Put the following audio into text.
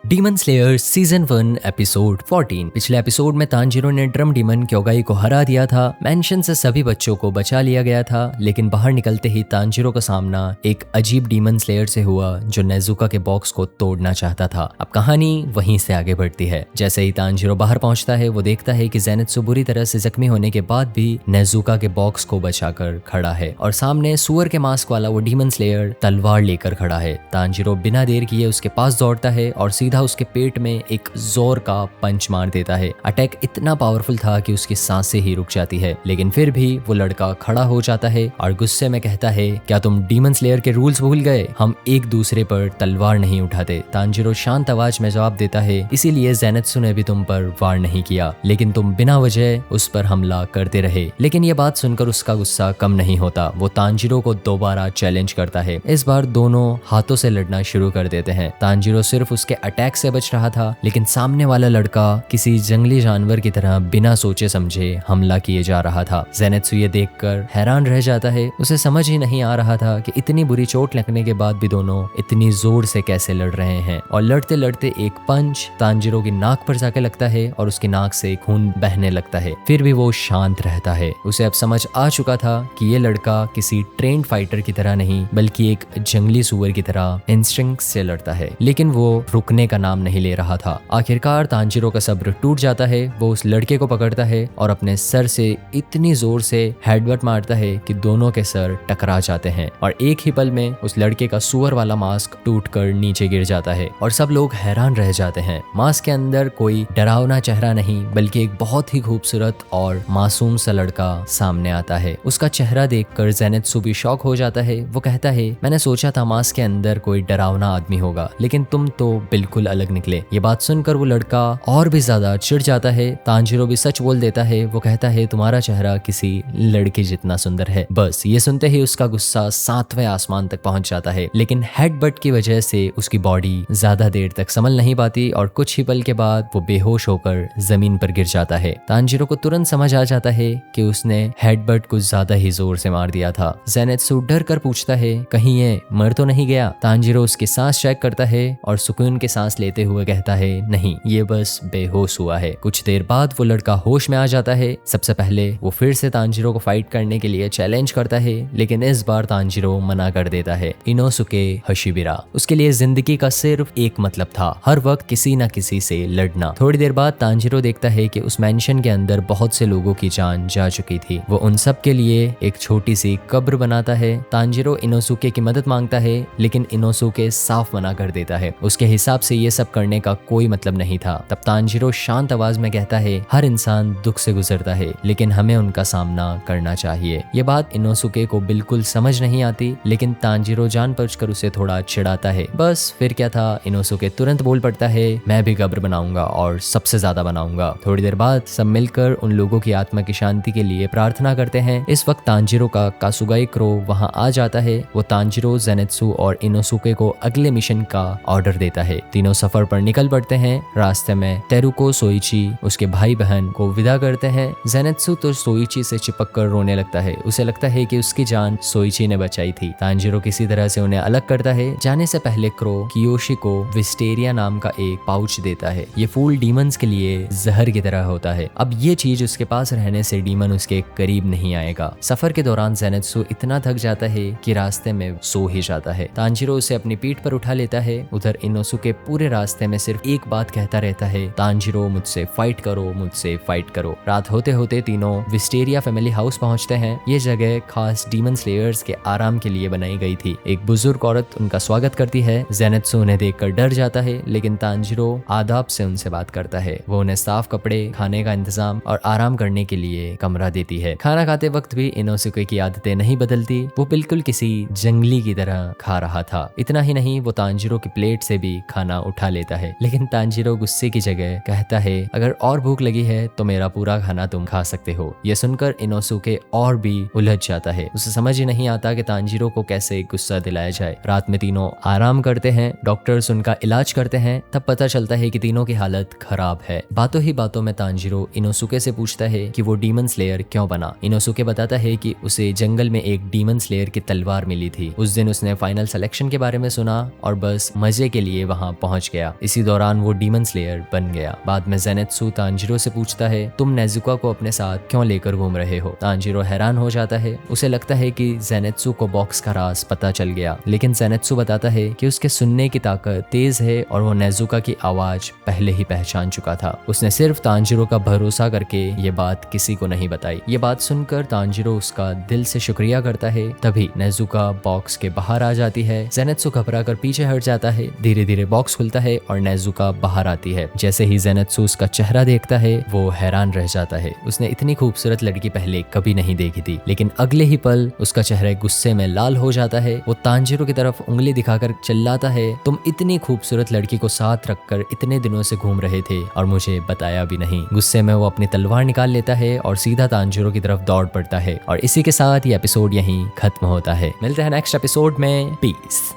Demon slayer season 1 episode 14। पिछले episode में Tanjiro ने ड्रम डीमन क्योगाई को हरा दिया था। मेंशन से सभी बच्चों को बचा लिया गया था, लेकिन बाहर निकलते ही तांजीरो का सामना एक अजीब डीमन स्लेयर से हुआ जो नेजुका के बॉक्स को तोड़ना चाहता था। अब कहानी वहीं से आगे बढ़ती है। जैसे ही तांजीरो बाहर पहुंचता है, वो देखता है कि ज़ेनित्सु बुरी तरह से जख्मी होने के बाद भी नेजुका के बॉक्स को बचाकर खड़ा है और सामने सुअर के मास्क वाला वो डीमन स्लेयर तलवार लेकर खड़ा है। तांजीरो बिना देर किए उसके पास दौड़ता है और सीधा उसके पेट में एक जोर का पंच मार देता है। अटैक इतना पावरफुल था कि उसकी सांसें ही रुक जाती है, लेकिन फिर भी वो लड़का खड़ा हो जाता है और गुस्से में कहता है, क्या तुम डीमन स्लेयर के रूल्स भूल गए? हम एक दूसरे पर तलवार नहीं उठाते। तांजीरो शांत आवाज में जवाब देता है, इसीलिए ज़ेनित्सु ने भी तुम पर वार नहीं किया, लेकिन तुम बिना वजह उस पर हमला करते रहे। लेकिन ये बात सुनकर उसका गुस्सा कम नहीं होता। वो तांजीरो को दोबारा चैलेंज करता है। इस बार दोनों हाथों से लड़ना शुरू कर देते हैं। तांजीरो सिर्फ उसके अटैक से बच रहा था, लेकिन सामने वाला लड़का किसी जंगली जानवर की तरह बिना सोचे समझे हमला किए जा रहा था। ज़ेनित्सु ये देखकर हैरान रह जाता है। उसे समझ ही नहीं आ रहा था कि इतनी बुरी चोट लगने के बाद भी दोनों इतनी जोर से कैसे लड़ रहे हैं। और लड़ते लड़ते एक पंच तांजीरो की नाक पर जाके लगता है और उसकी नाक से खून बहने लगता है। फिर भी वो शांत रहता है। उसे अब समझ आ चुका था कि ये लड़का किसी ट्रेन्ड फाइटर की तरह नहीं, बल्कि एक जंगली सुअर की तरह इंस्टिंक्ट से लड़ता है। लेकिन वो रुकने का नाम नहीं ले रहा था। आखिरकार तांजीरो का सब्र टूट जाता है। वो उस लड़के को पकड़ता है और अपने सर से इतनी जोर से हेडबट मारता है कि दोनों के सर टकरा जाते हैं और एक ही पल में उस लड़के का सुअर वाला मास्क टूटकर नीचे गिर जाता है और सब लोग हैरान रह जाते हैं। मास्क के अंदर कोई डरावना चेहरा नहीं, बल्कि एक बहुत ही खूबसूरत और मासूम सा लड़का सामने आता है। उसका चेहरा देखकर ज़ेनित्सु भी शॉक हो जाता है। वो कहता है, मैंने सोचा था मास्क के अंदर कोई डरावना आदमी होगा, लेकिन तुम तो बिल्कुल अलग निकले। ये बात सुनकर वो लड़का और भी ज्यादा चिढ़ जाता है। तांजीरो भी सच बोल देता है। वो कहता है, तुम्हारा चेहरा किसी लड़की जितना सुंदर है। बस ये सुनते ही उसका गुस्सा 7वें आसमान तक पहुंच जाता है, लेकिन हेडबट की वजह से उसकी बॉडी ज्यादा देर तक संभल नहीं पाती और कुछ ही पल के बाद वो बेहोश होकर जमीन पर गिर जाता है। तांजीरो को तुरंत समझ आ जाता है कि उसने हेडबट कुछ ज्यादा ही जोर से मार दिया था। ज़ेनित्सु डर कर पूछता है, कहीं ये मर तो नहीं गया? तांजीरो उसकी सांस चेक करता है और सुकून के सांस लेते हुए कहता है, नहीं, ये बस बेहोश हुआ है। कुछ देर बाद वो लड़का होश में आ जाता है। सबसे पहले वो फिर से तांजीरो को फाइट करने के लिए चैलेंज करता है, लेकिन इस बार तांजीरो मना कर देता है। इनोसुके हशिबिरा। उसके लिए जिंदगी का सिर्फ एक मतलब था, हर वक्त किसी न किसी से लड़ना। थोड़ी देर बाद तांजीरो देखता है कि उस मेंशन के अंदर बहुत से लोगों की जान जा चुकी थी। वो उन सब के लिए एक छोटी सी कब्र बनाता है। तांजीरो इनोसुके की मदद मांगता है, लेकिन इनोसुके साफ मना कर देता है। उसके हिसाब से ये सब करने का कोई मतलब नहीं था। तब तांजीरो शांत आवाज में कहता है, हर इंसान दुख से गुजरता है, लेकिन हमें उनका सामना करना चाहिए। ये बात इनोसुके को बिल्कुल समझ नहीं आती, लेकिन तांजीरो जानबूझकर उसे थोड़ा चिढ़ाता है। बस फिर क्या था, इनोसुके तुरंत बोल पड़ता है, मैं भी कब्र बनाऊंगा और सबसे ज्यादा बनाऊंगा। थोड़ी देर बाद सब मिलकर उन लोगों की आत्मा की शांति के लिए प्रार्थना करते हैं। इस वक्त तांजीरो का कासुगाई क्रो वहां आ जाता है। वो तांजीरो, ज़ेनित्सु और इनोसुके को अगले मिशन का ऑर्डर देता है। तीनों सफर पर निकल पड़ते हैं। रास्ते में तेरुको, सोइची उसके भाई बहन को विदा करते हैं। ज़ेनित्सु तो सोइची से चिपक कर रोने लगता है। उसे लगता है कि उसकी जान सोइची ने बचाई थी। तांजीरो किसी तरह से उन्हें अलग करता है। जाने से पहले क्रो कियोशी को विस्टेरिया नाम का एक पाउच देता है। ये फूल डीमंस के लिए जहर की तरह होता है। अब ये चीज उसके पास रहने से डीमन उसके करीब नहीं आएगा। सफर के दौरान ज़ेनित्सु इतना थक जाता है कि रास्ते में सो ही जाता है। तांजीरो उसे अपनी पीठ पर उठा लेता है। उधर इनोसुके पूरे रास्ते में सिर्फ एक बात कहता रहता है, तांजीरो मुझसे फाइट करो, मुझसे फाइट करो। रात होते होते तीनों विस्टेरिया फैमिली हाउस पहुंचते हैं। ये जगह खास डीमन स्लेयर्स के आराम के लिए बनाई गई थी। एक बुजुर्ग औरत उनका स्वागत करती है। ज़ेनित्सु उन्हें देखकर डर जाता है, लेकिन तांजीरो आदाब से उनसे बात करता है। वो उन्हें साफ कपड़े, खाने का इंतजाम और आराम करने के लिए कमरा देती है। खाना खाते वक्त भी इनोसुके की आदतें नहीं बदलती। वो बिल्कुल किसी जंगली की तरह खा रहा था। इतना ही नहीं, वो तांजीरो की प्लेट से भी खाना उठा लेता है, लेकिन तांजीरो गुस्से की जगह कहता है, अगर और भूख लगी है तो मेरा पूरा खाना तुम खा सकते हो। ये सुनकर इनोसुके और भी उलझ जाता है। उसे समझ ही नहीं आता कि तांजीरो को कैसे गुस्सा दिलाया जाए। रात में तीनों आराम करते हैं। डॉक्टर्स उनका इलाज करते हैं। तब पता चलता है कि तीनों की हालत खराब है। बातों ही बातों में तांजीरो इनोसुके से पूछता है कि वो डीमन स्लेयर क्यों बना। इनोसुके बताता है कि उसे जंगल में एक डीमन स्लेयर की तलवार मिली थी। उस दिन उसने फाइनल सिलेक्शन के बारे में सुना और बस मजे के लिए वहां पहुंच पहुंच गया। इसी दौरान वो डीमन स्लेयर बन गया। बाद में ज़ेनेत्सु तांजीरो से पूछता है, तुम नेजुका को अपने साथ क्यों लेकर घूम रहे हो? तांजीरो हैरान हो जाता है। उसे लगता है कि ज़ेनेत्सु को बॉक्स का राज पता चल गया, लेकिन ज़ेनेत्सु बताता है कि उसके सुनने की ताकत तेज है और वो नेजुका की आवाज पहले ही पहचान चुका था। उसने सिर्फ तांजीरो का भरोसा करके ये बात किसी को नहीं बताई। ये बात सुनकर तांजीरो उसका दिल से शुक्रिया करता है। तभी नेजुका बॉक्स के बाहर आ जाती है। ज़ेनेत्सु घबरा कर पीछे हट जाता है। धीरे धीरे बॉक्स खुलता है और नेजुका बाहर आती है। जैसे ही ज़ेनेत्सु उसका चेहरा देखता है वो हैरान रह जाता है। उसने इतनी खूबसूरत लड़की पहले कभी नहीं देखी थी। लेकिन अगले ही पल उसका चेहरा गुस्से में लाल हो जाता है। वो तांजीरो की तरफ उंगली दिखाकर चिल्लाता है, तुम इतनी खूबसूरत लड़की को साथ रखकर इतने दिनों से घूम रहे थे और मुझे बताया भी नहीं। गुस्से में वो अपनी तलवार निकाल लेता है और सीधा तांजीरो की तरफ दौड़ पड़ता है। और इसी के साथ ये एपिसोड यहीं खत्म होता है। मिलते हैं नेक्स्ट एपिसोड में। पीस।